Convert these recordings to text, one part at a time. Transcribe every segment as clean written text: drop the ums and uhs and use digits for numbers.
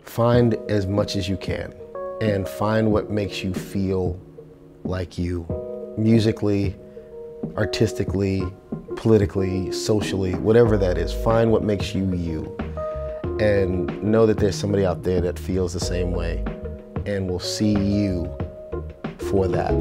Find as much as you can and find what makes you feel like you, musically, artistically, politically, socially, whatever that is. Find what makes you you, and know that there's somebody out there that feels the same way and will see you for that.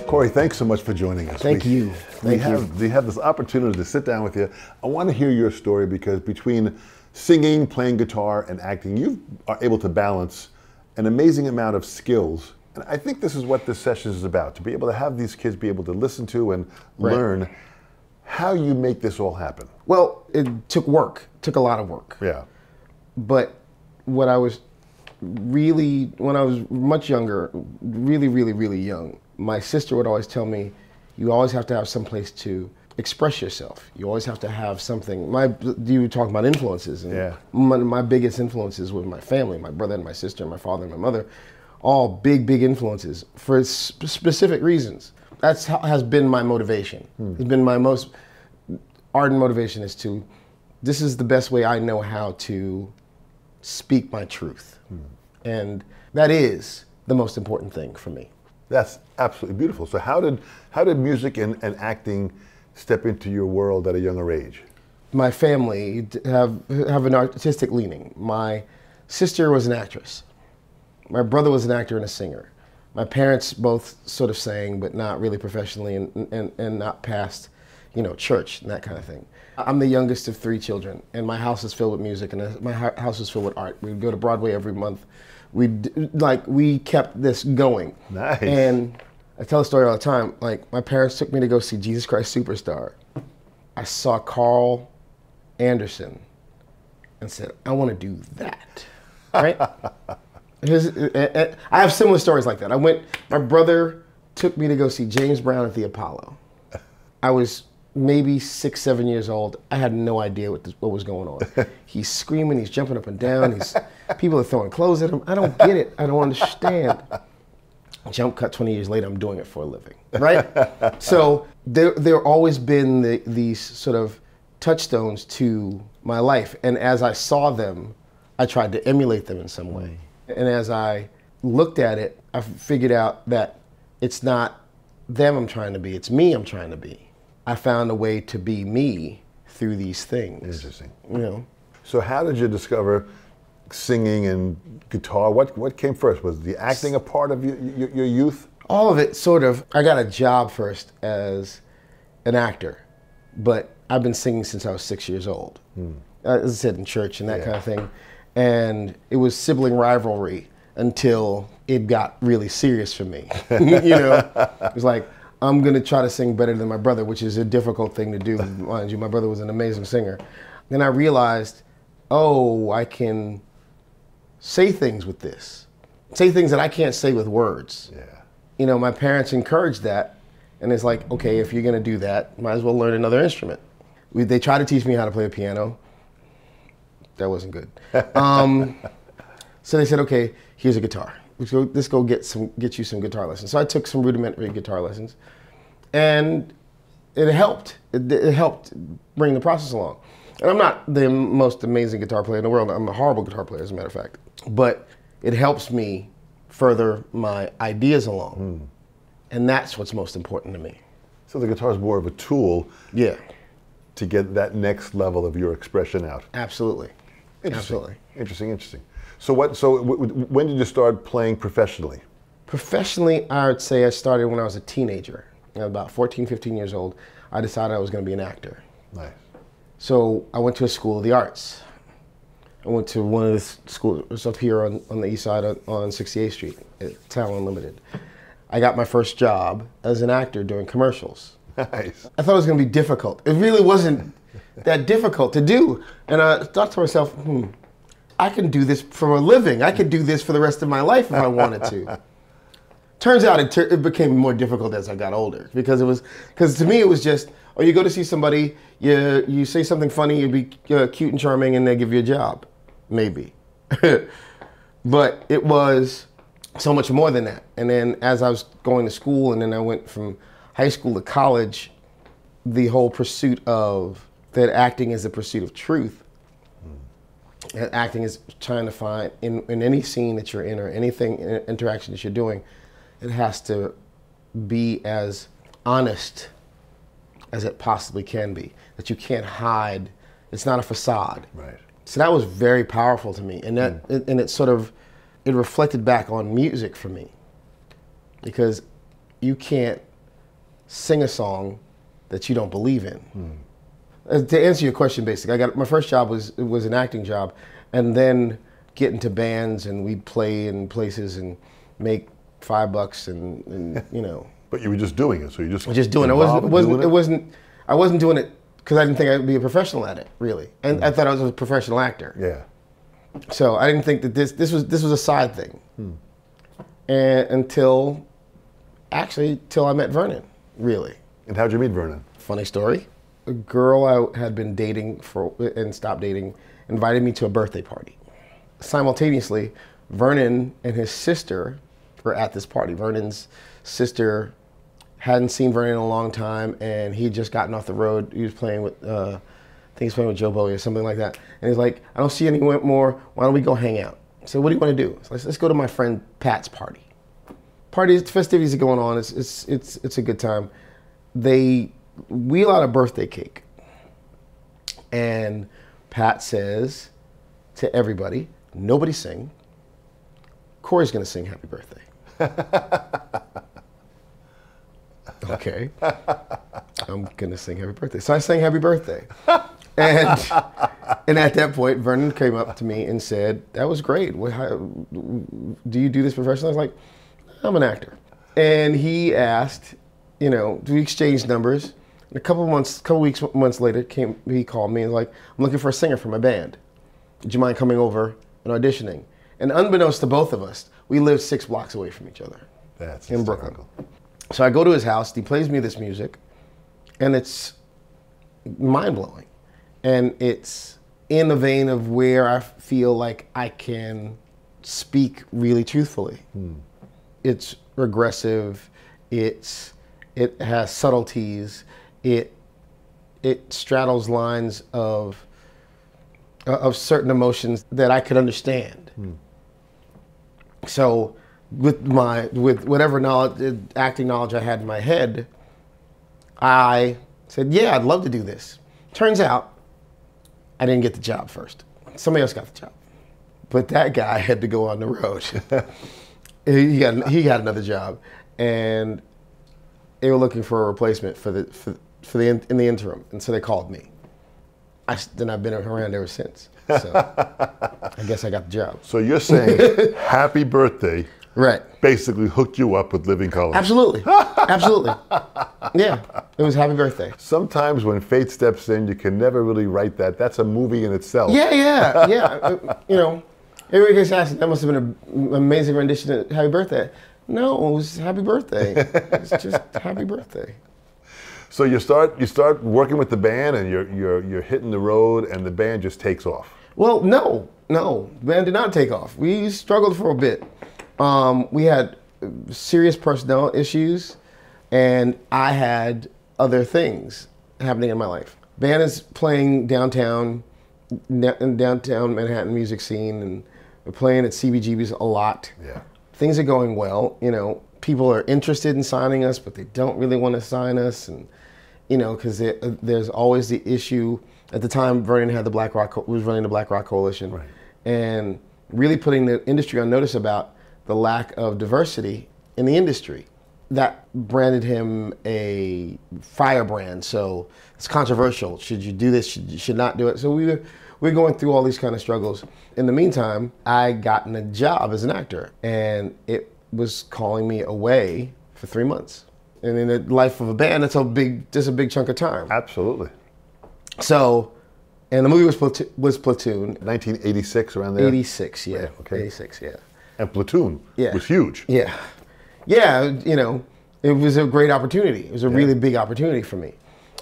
Cory, thanks so much for joining us. Thank you. We have this opportunity to sit down with you. I want to hear your story because between singing, playing guitar, and acting, you are able to balance an amazing amount of skills. And I think this is what this session is about, to be able to have these kids be able to listen to and learn how you make this all happen. Well, it took work, took a lot of work. Yeah. But what I was really, when I was much younger, really young, my sister would always tell me, you always have to have some place to express yourself. You always have to have something. You were talking about influences. And my biggest influences were my family, my brother and my sister, my father and my mother, all big influences for specific reasons. That's has been my motivation. It's been my most ardent motivation this is the best way I know how to speak my truth. And that is the most important thing for me. That's absolutely beautiful. So how did music and acting step into your world at a younger age? My family have an artistic leaning. My sister was an actress. My brother was an actor and a singer. My parents both sort of sang, but not really professionally and not past, church and that kind of thing. I'm the youngest of 3 children, and my house is filled with music, and my house is filled with art. We'd go to Broadway every month. We kept this going. Nice. And I tell a story all the time. Like, my parents took me to go see Jesus Christ Superstar. I saw Carl Anderson and said, I want to do that, right? I have similar stories like that. My brother took me to go see James Brown at the Apollo. I was maybe 6, 7 years old. I had no idea what was going on. He's screaming, he's jumping up and down, people are throwing clothes at him. I don't get it, I don't understand. Jump cut 20 years later, I'm doing it for a living, right? So there always been these sort of touchstones to my life, and as I saw them, I tried to emulate them in some way. And as I looked at it, I figured out that it's not them I'm trying to be, it's me I'm trying to be. I found a way to be me through these things. Interesting. So how did you discover singing and guitar? What came first? Was the acting a part of your youth? All of it, sort of. I got a job first as an actor, but I've been singing since I was 6 years old. As I said, in church and that kind of thing. And it was sibling rivalry until it got really serious for me. It was like, I'm gonna try to sing better than my brother, which is a difficult thing to do, mind you. My brother was an amazing singer. Then I realized, oh, I can say things with this. Say things that I can't say with words. My parents encouraged that, and it's like, okay, if you're gonna do that, might as well learn another instrument. They tried to teach me how to play the piano. That wasn't good. So they said, okay, here's a guitar. Let's go get you some guitar lessons. So I took some rudimentary guitar lessons, and it helped. It helped bring the process along. And I'm not the most amazing guitar player in the world. I'm a horrible guitar player, as a matter of fact. But it helps me further my ideas along. And that's what's most important to me. So the guitar is more of a tool to get that next level of your expression out. Absolutely. Absolutely. Interesting. So when did you start playing professionally? Professionally, I would say I started when I was a teenager. About 14, 15 years old, I decided I was going to be an actor. Nice. So I went to a school of the arts. I went to one of the schools up here on the east side on 68th Street at Town Unlimited. I got my first job as an actor doing commercials. Nice. I thought it was going to be difficult. It really wasn't that difficult to do. And I thought to myself, I can do this for a living. I could do this for the rest of my life if I wanted to. Turns out it became more difficult as I got older because to me it was just, oh, you go to see somebody, you say something funny, you be cute and charming, and they give you a job, maybe. But it was so much more than that. And then as I was going to school, and then I went from high school to college, the whole pursuit of that acting is the pursuit of truth. And acting is trying to find, in any scene that you're in or anything, interaction that you're doing, it has to be as honest as it possibly can be. That you can't hide. It's not a facade. Right. So that was very powerful to me, and that and it sort of reflected back on music for me, because you can't sing a song that you don't believe in. To answer your question, basically, my first job was an acting job, and then get into bands, and we'd play in places and make $5 and you know. But you were just doing it, so you just doing it. I wasn't doing it because I didn't think I'd be a professional at it, really, and I thought I was a professional actor. Yeah. So I didn't think that this was a side thing, and until I met Vernon, really. And how'd you meet Vernon? Funny story. A girl I had been dating and stopped dating invited me to a birthday party. Simultaneously, Vernon and his sister were at this party. Vernon's sister hadn't seen Vernon in a long time, and he'd just gotten off the road. He was playing with, I think he was playing with Joe Bowie or something like that. And he's like, I don't see any more. Why don't we go hang out? So what do you want to do? So let's go to my friend Pat's party. Festivities are going on. It's a good time. They wheel out a birthday cake, and Pat says to everybody, nobody sing. Cory's gonna sing happy birthday. Okay, I'm gonna sing happy birthday. So I sang happy birthday. And at that point, Vernon came up to me and said, that was great. Do you do this professionally? I was like, I'm an actor. And he asked, you know, do we exchange numbers? And a couple months later, he called me and was like, I'm looking for a singer for my band. Would you mind coming over and auditioning? And unbeknownst to both of us, we lived 6 blocks away from each other. That's in Brooklyn. So I go to his house, he plays me this music, and it's mind-blowing. And it's in the vein of where I feel like I can speak really truthfully. It's regressive, it has subtleties, it straddles lines of certain emotions that I could understand. So with whatever knowledge, acting knowledge I had in my head, I said, yeah, I'd love to do this. Turns out, I didn't get the job first. Somebody else got the job. But that guy had to go on the road. he got another job, and they were looking for a replacement in the interim, and so they called me. Then I've been around ever since. So I guess I got the job. So you're saying happy birthday, right? Basically hooked you up with living color. Absolutely, absolutely. Yeah, it was happy birthday. Sometimes when fate steps in, you can never really write that. That's a movie in itself. Yeah. You know, everybody gets asked, that must have been an amazing rendition of Happy Birthday. No, it was Happy Birthday. It's just Happy Birthday. So you start working with the band, and you're hitting the road, and the band just takes off. Well, no, the band did not take off. We struggled for a bit. We had serious personnel issues, and I had other things happening in my life. Band is playing downtown Manhattan music scene, and we're playing at CBGB's a lot. Yeah. Things are going well. You know, people are interested in signing us, but they don't really want to sign us, and you know, because there's always the issue. At the time, Vernon had was running the Black Rock Coalition, right, and really putting the industry on notice about the lack of diversity in the industry. That branded him a firebrand, so it's controversial. Should you do this? Should not do it? So we're going through all these kind of struggles. In the meantime, I gotten a job as an actor, and it was calling me away for 3 months. And in the life of a band, that's a big chunk of time. Absolutely. So, and the movie was Platoon. 1986, around there? 86, yeah. Yeah, okay. 86, yeah. And Platoon was huge. Yeah. Yeah, you know, it was a great opportunity. It was a really big opportunity for me.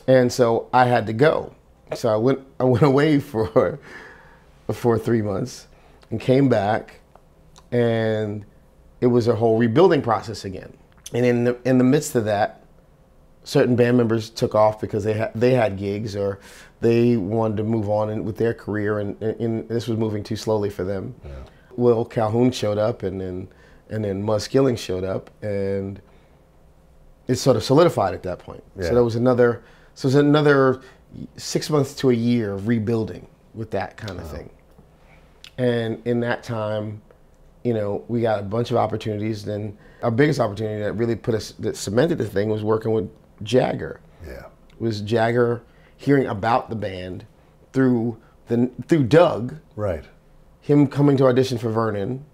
And so I had to go. So I went away for 3 months and came back, and it was a whole rebuilding process again. And in the midst of that, certain band members took off because they had gigs, or they wanted to move on with their career, and this was moving too slowly for them. Yeah. Will Calhoun showed up, and then Muzz Skilling showed up, and it sort of solidified at that point. Yeah. So there was another 6 months to a year of rebuilding with that kind of thing. And in that time, you know, we got a bunch of opportunities. Then our biggest opportunity that really that cemented the thing was working with Jagger. Yeah. It was Jagger hearing about the band through Doug. Right. Him coming to audition for Vernon.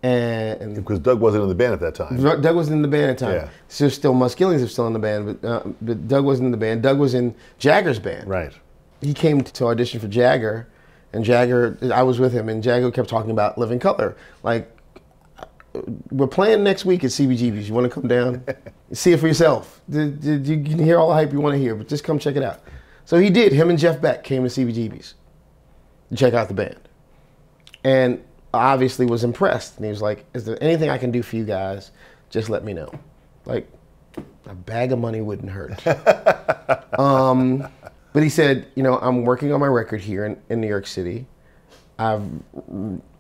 And because Doug wasn't in the band at that time. Doug wasn't in the band at the time. Yeah. So still, Muzz Skillings was still in the band, but Doug wasn't in the band. Doug was in Jagger's band. Right. He came to audition for Jagger, and Jagger, I was with him, and Jagger kept talking about Living Color. Like, we're playing next week at CBGB's. You want to come down? See it for yourself. You can hear all the hype you want to hear, but just come check it out. So he did. Him and Jeff Beck came to CBGB's to check out the band. And obviously was impressed, and he was like, is there anything I can do for you guys? Just let me know. Like, a bag of money wouldn't hurt. But he said, you know, I'm working on my record here in New York City. I've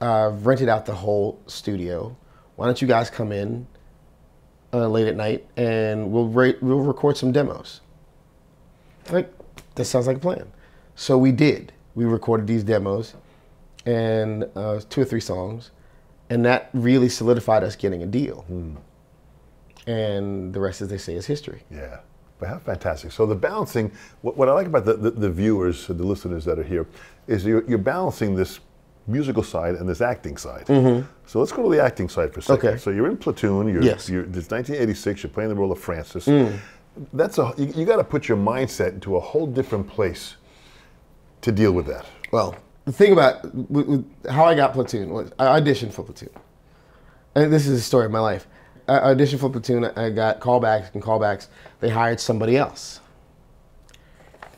rented out the whole studio. Why don't you guys come in late at night, and we'll record some demos. Like, that sounds like a plan. So we did. We recorded these demos, and 2 or 3 songs, and that really solidified us getting a deal. And the rest, as they say, is history. Yeah, but how fantastic. So the balancing, what I like about the viewers, the listeners that are here, is you're balancing this musical side and this acting side. So let's go to the acting side for a second. Okay. So you're in Platoon, it's 1986, you're playing the role of Francis. That's you got to put your mindset into a whole different place to deal with that. Well, the thing about how I got Platoon was I auditioned for Platoon. And this is the story of my life. I auditioned for Platoon, I got callbacks. They hired somebody else.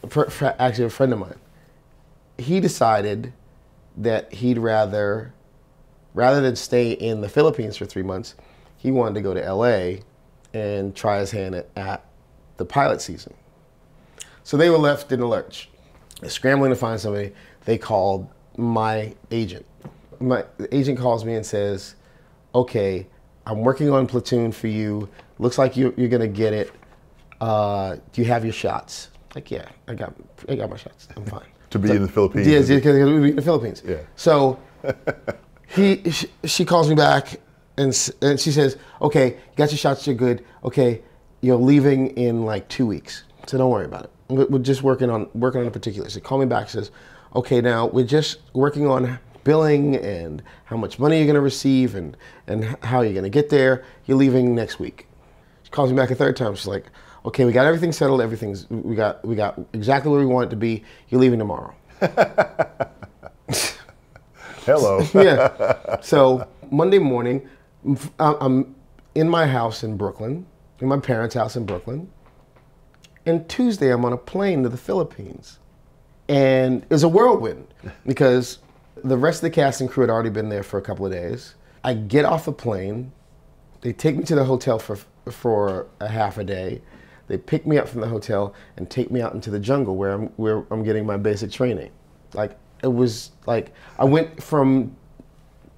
Actually, a friend of mine. He decided that he'd rather than stay in the Philippines for 3 months, he wanted to go to LA and try his hand at the pilot season. So they were left in the lurch, scrambling to find somebody. They called my agent. The agent calls me and says, okay, I'm working on Platoon for you. Looks like you're gonna get it. Do you have your shots? Like, yeah, I got my shots. I'm fine. To be in the Philippines. Yeah, because we'll be in the Philippines. Yeah. So she calls me back and she says, okay, you got your shots, you're good. Okay, you're leaving in like 2 weeks. So don't worry about it. We're just working on the particulars. She called me back and says, okay, now we're just working on billing and how much money you're gonna receive and how you're gonna get there. You're leaving next week. She calls me back a third time. She's like, okay, we got everything settled. We got exactly where we want it to be. You're leaving tomorrow. Hello. Yeah. So Monday morning, I'm in my house in Brooklyn, in my parents' house in Brooklyn. And Tuesday, I'm on a plane to the Philippines. And it was a whirlwind because the rest of the cast and crew had already been there for a couple of days. I get off the plane. They take me to the hotel for a half a day. They pick me up from the hotel and take me out into the jungle where I'm getting my basic training. Like, it was like I went from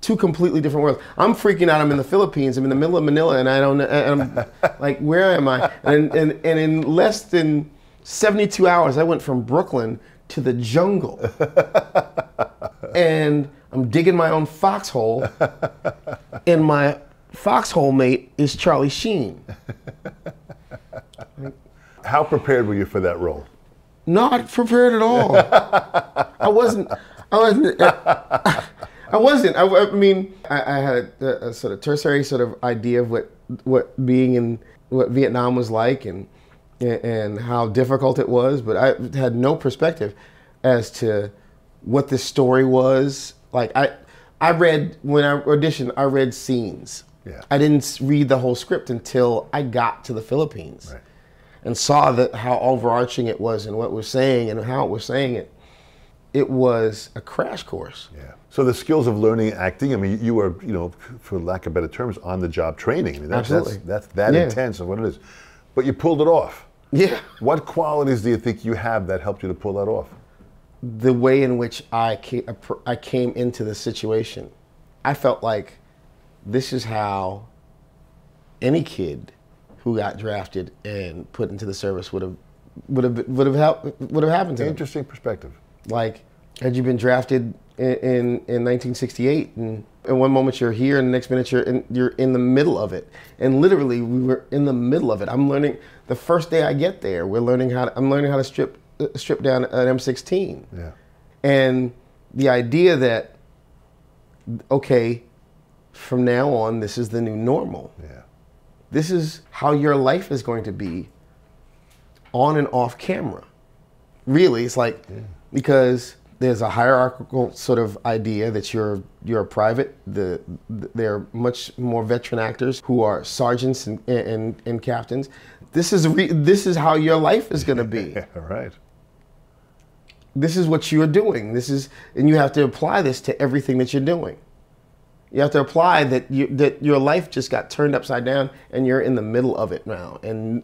2 completely different worlds. I'm freaking out. I'm in the Philippines. I'm in the middle of Manila, and I'm like, where am I? And in less than 72 hours, I went from Brooklyn to the jungle. And I'm digging my own foxhole, and my foxhole mate is Charlie Sheen. How prepared were you for that role? Not prepared at all. I wasn't. I mean, I had a sort of tertiary sort of idea of what Vietnam was like and how difficult it was, but I had no perspective as to what this story was. Like, I read, when I auditioned, I read scenes. Yeah. I didn't read the whole script until I got to the Philippines. Right. And saw how overarching it was and what we're saying and how it was saying it. it was a crash course. Yeah. So the skills of learning acting, I mean, you were, you know, for lack of better terms, on the job training. I mean, Absolutely. That's that intense of what it is. But you pulled it off. Yeah. What qualities do you think you have that helped you to pull that off? The way in which I came into the situation, I felt like this is how any kid who got drafted and put into the service would have happened to them. Interesting perspective. Like, had you been drafted in 1968, and in one moment you're here, and the next minute you're in the middle of it, and literally we were in the middle of it. I'm learning the first day I get there. I'm learning how to strip down an M16. Yeah. And the idea that, okay, from now on this is the new normal. Yeah. This is how your life is going to be, on and off camera. Really, it's like, because there's a hierarchical sort of idea that you're a private. There are much more veteran actors who are sergeants and captains. This is how your life is going to be. Yeah, right. This is what you're doing. And you have to apply this to everything that you're doing. You have to apply that your life just got turned upside down, and you're in the middle of it now, and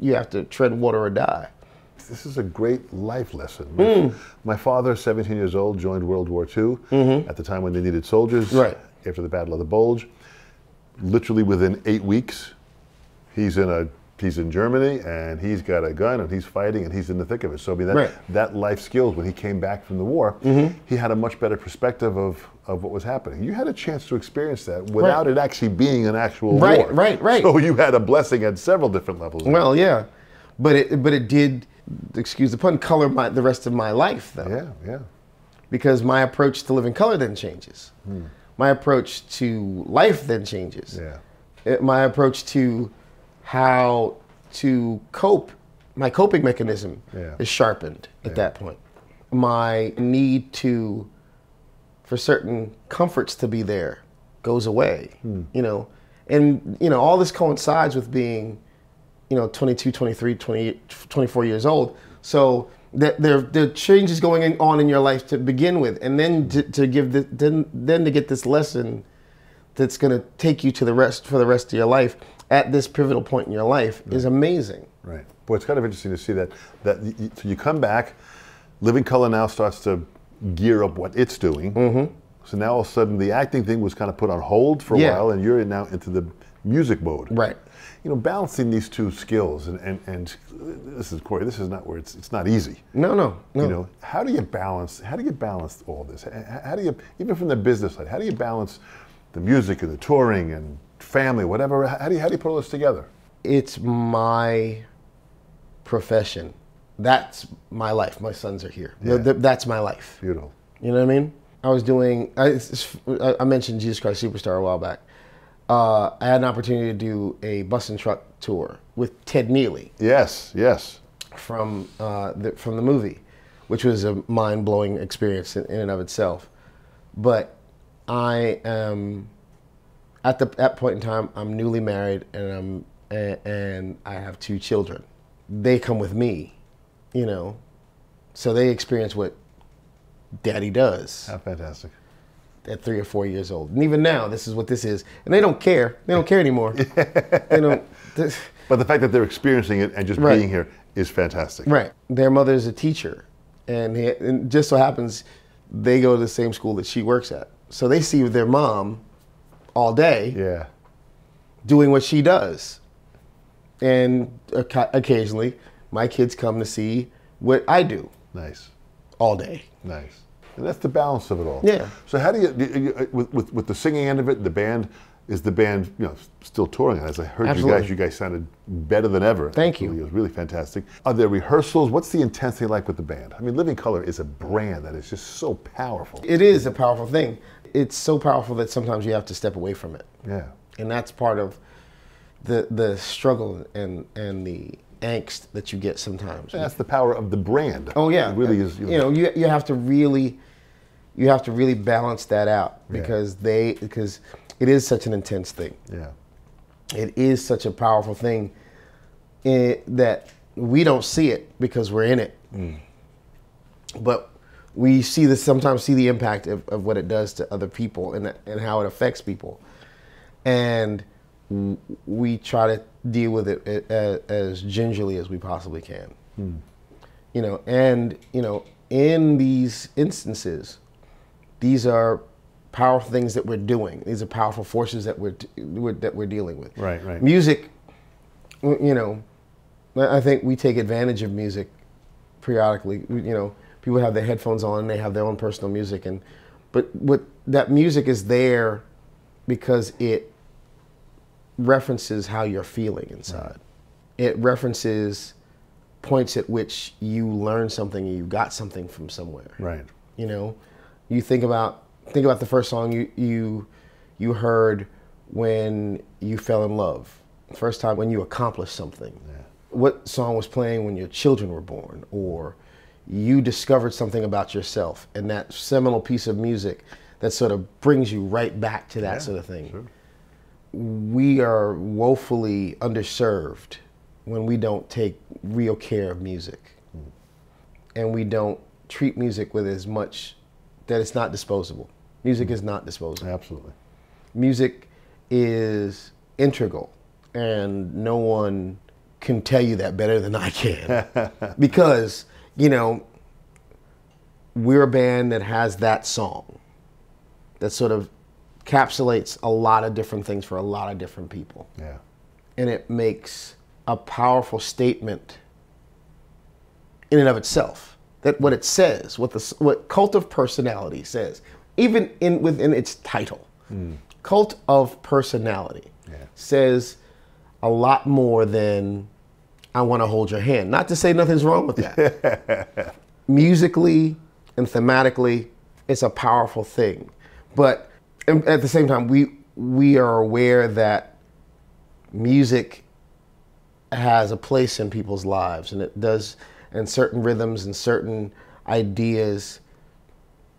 you have to tread water or die. This is a great life lesson. My father, 17 years old, joined World War II at the time when they needed soldiers. Right. After the Battle of the Bulge. Literally within 8 weeks, he's in Germany, and he's got a gun, and he's fighting, and he's in the thick of it. So I mean, that life skills, when he came back from the war, he had a much better perspective of what was happening. You had a chance to experience that without it actually being an actual war. Right. So you had a blessing at several different levels. Well, yeah, but it did, excuse the pun, color the rest of my life, though. Yeah. Because my approach to living color then changes. My approach to life then changes. Yeah. My approach to how to cope, my coping mechanism is sharpened at that point. My need for certain comforts to be there goes away, you know. And, you know, all this coincides with being, you know, 22, 23, 28, 24 years old. So there are changes going on in your life to begin with, and then to get this lesson that's going to take you to for the rest of your life at this pivotal point in your life is amazing. Right. Boy, it's kind of interesting to see that so you come back, Living Color now starts to gear up what it's doing. So now all of a sudden the acting thing was kind of put on hold for a while, and you're now into the music mode. Right. You know, balancing these two skills, and this is, Cory, this is not where it's not easy. No. You know, how do you balance all this? How do you, even from the business side, how do you balance the music and the touring and family, whatever? How do you put all this together? It's my profession. That's my life. My sons are here. That's my life. Beautiful. You know what I mean? I was doing, I mentioned Jesus Christ Superstar a while back. I had an opportunity to do a bus and truck tour with Ted Neely. Yes. From the movie, which was a mind-blowing experience in and of itself. But I am, at that point in time, I'm newly married, and I have 2 children. They come with me, you know, so they experience what Daddy does. How fantastic. At 3 or 4 years old. And even now, this is what this is. And they don't care. They don't care anymore. They don't. But the fact that they're experiencing it and just being here is fantastic. Right. Their mother's a teacher. And just so happens they go to the same school that she works at. So they see their mom all day doing what she does. And occasionally, my kids come to see what I do. Nice. All day. Nice. And that's the balance of it all. Yeah. So how do you, with the singing end of it, the band, is the band, you know, still touring? As I heard you guys sounded better than ever. Thank you. It was really fantastic. Are there rehearsals? What's the intensity like with the band? I mean, Living Color is a brand that is just so powerful. It is a powerful thing. It's so powerful that sometimes you have to step away from it. Yeah. And that's part of the struggle and the angst that you get sometimes. And that's the power of the brand. Oh yeah. It really is. You know, you have to really balance that out because it is such an intense thing. Yeah. It is such a powerful thing that we don't see it because we're in it. But we sometimes see the impact of what it does to other people and how it affects people. And we try to deal with it as gingerly as we possibly can. You know, and, you know, in these instances, these are powerful things that we're doing. These are powerful forces that we're dealing with. Right, right. Music, you know, I think we take advantage of music periodically. You know, people have their headphones on and they have their own personal music, but that music is there because it references how you're feeling inside. Right. It references points at which you learn something and you got something from somewhere. Right. You know, you think about the first song you heard when you fell in love, the first time when you accomplished something. Yeah. What song was playing when your children were born, or you discovered something about yourself, and that seminal piece of music that sort of brings you right back to that sort of thing. Sure. We are woefully underserved when we don't take real care of music. And we don't treat music with as much, that it's not disposable. Music is not disposable. Absolutely. Music is integral, and no one can tell you that better than I can. Because, you know, we're a band that has that song that sort of encapsulates a lot of different things for a lot of different people. Yeah. And it makes a powerful statement in and of itself. That what it says, what Cult of Personality says, even within its title, Cult of Personality says a lot more than I want to hold your hand. Not to say nothing's wrong with that. Musically and thematically, it's a powerful thing. But at the same time, we are aware that music has a place in people's lives, and it does, and certain rhythms and certain ideas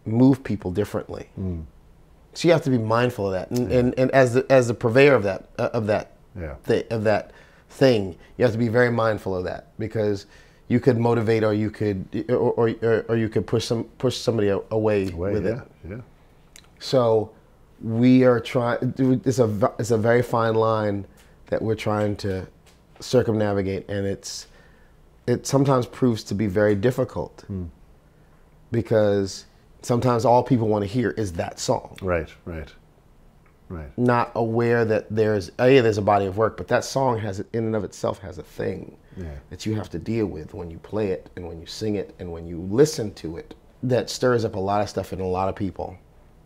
move people differently. So you have to be mindful of that, and as the purveyor of that thing, you have to be very mindful of that, because you could motivate, or you could push somebody away with it. Yeah. So we are trying. It's a very fine line that we're trying to circumnavigate, and it sometimes proves to be very difficult, because sometimes all people want to hear is that song. Right. Not aware that there's a body of work, but that song has, in and of itself, has a thing that you have to deal with when you play it and when you sing it and when you listen to it, that stirs up a lot of stuff in a lot of people.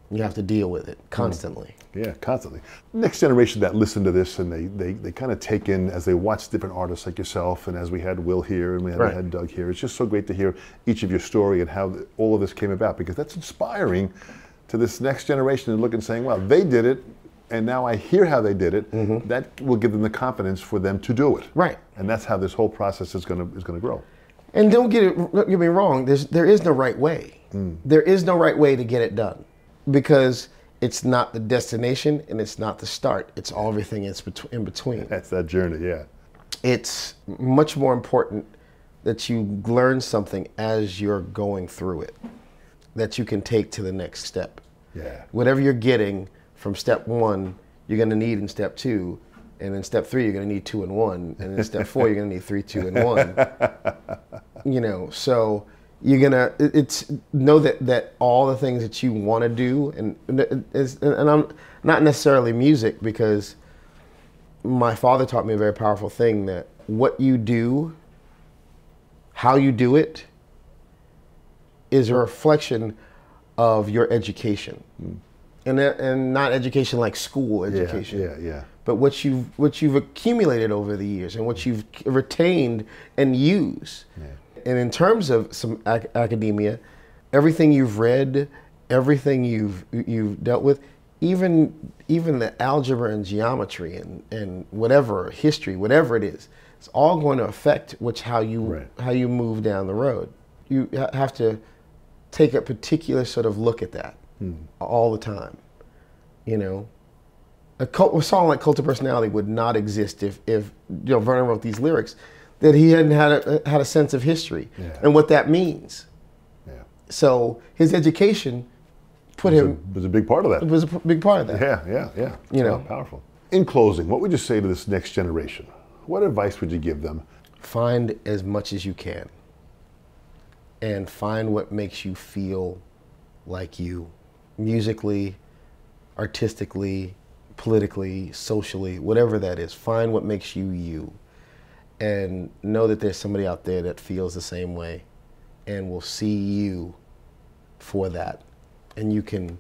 You have to deal with it constantly. Yeah, constantly. Next generation that listen to this, and they kind of take in, as they watch different artists like yourself, and as we had Will here and we had Doug here, it's just so great to hear each of your story and how all of this came about, because that's inspiring to this next generation to look and saying, well, they did it, and now I hear how they did it. That will give them the confidence for them to do it. Right. And that's how this whole process is going to grow. And don't get me wrong, there is no right way. There is no right way to get it done, because it's not the destination and it's not the start. It's all everything in between. That's that journey, yeah. It's much more important that you learn something as you're going through it, that you can take to the next step. Yeah. Whatever you're getting from step 1, you're going to need in step 2, and in step 3 you're going to need 2 and 1, and in step 4 you're going to need 3, 2, and 1. You know, so you're gonna know that all the things that you want to do, and I'm not necessarily music, because my father taught me a very powerful thing, that what you do, how you do it, is a reflection of your education, and not education like school education, but what you've accumulated over the years and what you've retained and use. And in terms of some academia, everything you've read, everything you've dealt with, even the algebra and geometry and whatever, history, whatever it is, it's all going to affect how you move down the road. You have to take a particular sort of look at that all the time. You know, a song like Cult of Personality would not exist if Vernon wrote these lyrics, that he hadn't had a sense of history and what that means. So his education put him was a big part of that. was a big part of that. Yeah. You know. Powerful. In closing, what would you say to this next generation? What advice would you give them? Find as much as you can, and find what makes you feel like you, musically, artistically, politically, socially, whatever that is. Find what makes you you, and know that there's somebody out there that feels the same way and will see you for that, and you can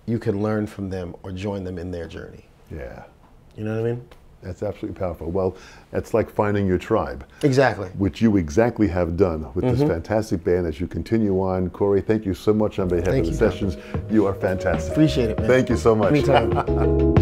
learn from them or join them in their journey. Yeah. You know what I mean? That's absolutely powerful. Well, it's like finding your tribe. Exactly. Which you exactly have done with this fantastic band as you continue on. Cory, thank you so much on behalf of the Sessions. You are fantastic. Appreciate it, man. Thank you so much. Anytime.